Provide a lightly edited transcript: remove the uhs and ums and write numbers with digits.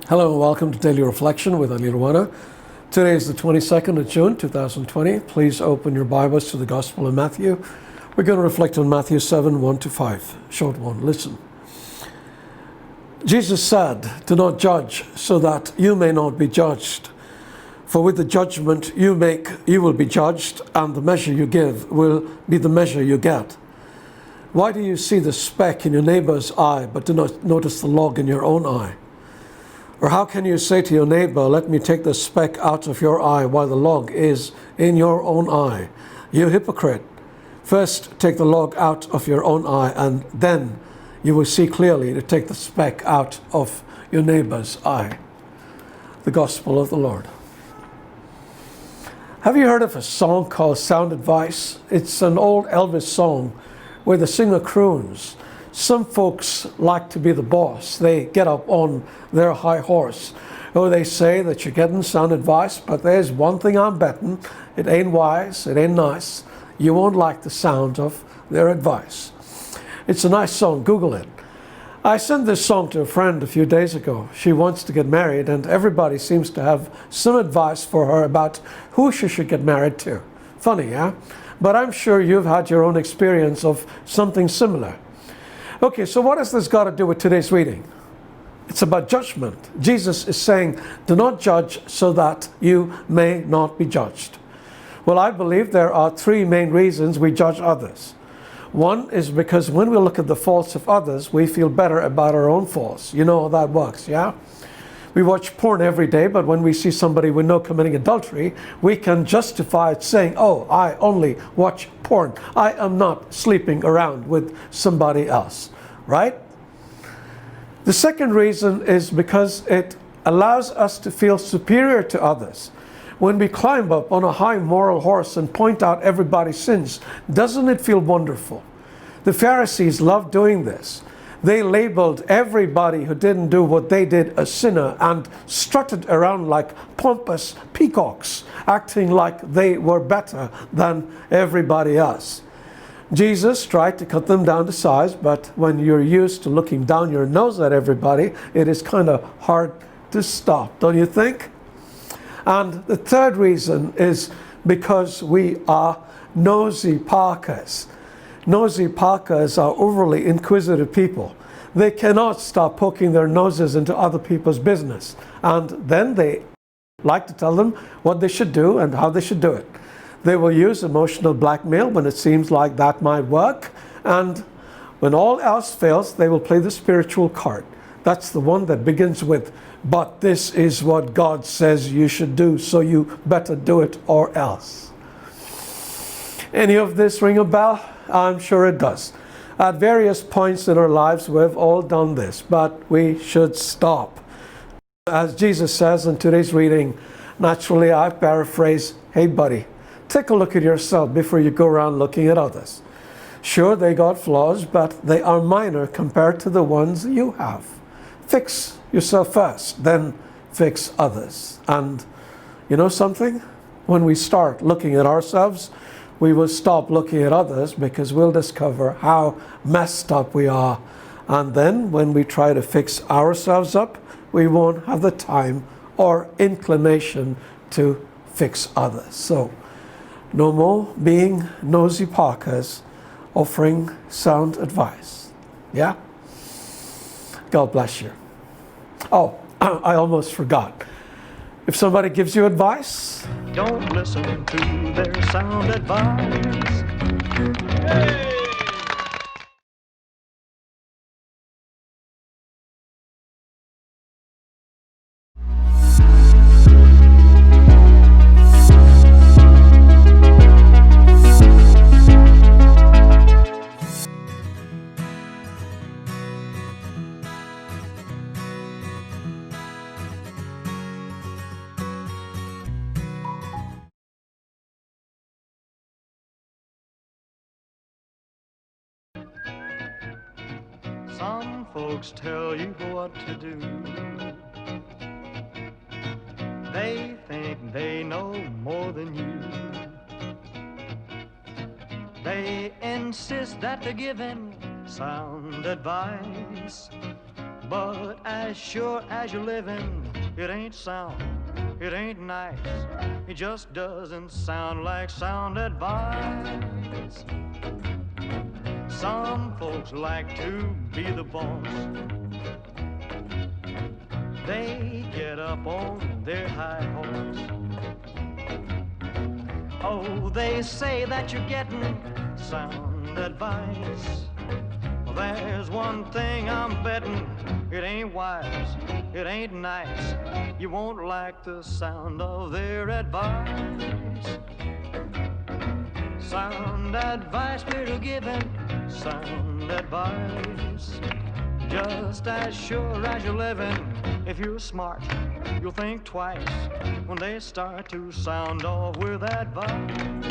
Hello and welcome to Daily Reflection with Aneel Aranha. Today is the 22nd of June 2020. Please open your Bibles to the Gospel of Matthew. We're going to reflect on Matthew 7, 1-5. Short one. Listen. Jesus said, "Do not judge so that you may not be judged. For with the judgment you make, you will be judged, and the measure you give will be the measure you get. Why do you see the speck in your neighbor's eye, but do not notice the log in your own eye? Or how can you say to your neighbor, 'Let me take the speck out of your eye,' while the log is in your own eye? You hypocrite! First take the log out of your own eye, and then you will see clearly to take the speck out of your neighbor's eye." The Gospel of the Lord. Have you heard of a song called Sound Advice? It's an old Elvis song where the singer croons. Some folks like to be the boss. They get up on their high horse. Oh, they say that you're getting sound advice, but there's one thing I'm betting. It ain't wise, it ain't nice. You won't like the sound of their advice. It's a nice song, Google it. I sent this song to a friend a few days ago. She wants to get married, and everybody seems to have some advice for her about who she should get married to. Funny, yeah? But I'm sure you've had your own experience of something similar. Okay, so what has this got to do with today's reading? It's about judgment. Jesus is saying, do not judge so that you may not be judged. Well, I believe there are three main reasons we judge others. One is because when we look at the faults of others, we feel better about our own faults. You know how that works, yeah? We watch porn every day, but when we see somebody we know committing adultery, we can justify it saying, "Oh, I only watch porn. I am not sleeping around with somebody else," right? The second reason is because it allows us to feel superior to others. When we climb up on a high moral horse and point out everybody's sins, doesn't it feel wonderful? The Pharisees loved doing this. They labeled everybody who didn't do what they did a sinner and strutted around like pompous peacocks, acting like they were better than everybody else. Jesus tried to cut them down to size, but when you're used to looking down your nose at everybody, it is kind of hard to stop, don't you think? And the third reason is because we are Nosy Parkers. Nosy Parkers are overly inquisitive people. They cannot stop poking their noses into other people's business. And then they like to tell them what they should do and how they should do it. They will use emotional blackmail when it seems like that might work. And when all else fails, they will play the spiritual card. That's the one that begins with, "But this is what God says you should do, so you better do it or else." Any of this ring a bell? I'm sure it does. At various points in our lives, we've all done this, but we should stop. As Jesus says in today's reading, naturally I paraphrase, "Hey buddy, take a look at yourself before you go around looking at others. Sure, they got flaws, but they are minor compared to the ones you have. Fix yourself first, then fix others." And you know something? When we start looking at ourselves, we will stop looking at others because we'll discover how messed up we are. And then when we try to fix ourselves up, we won't have the time or inclination to fix others. So, no more being Nosy Parkers offering sound advice. Yeah? God bless you. Oh, I almost forgot. If somebody gives you advice, don't listen to their sound advice. Hey! Some folks tell you what to do. They think they know more than you. They insist that they're giving sound advice. But as sure as you're living, it ain't sound, it ain't nice. It just doesn't sound like sound advice. Some folks like to be the boss. They get up on their high horse. Oh, they say that you're getting sound advice. Well, there's one thing I'm betting, it ain't wise, it ain't nice. You won't like the sound of their advice. Sound advice we're giving, sound advice. Just as sure as you're living, if you're smart, you'll think twice when they start to sound off with advice.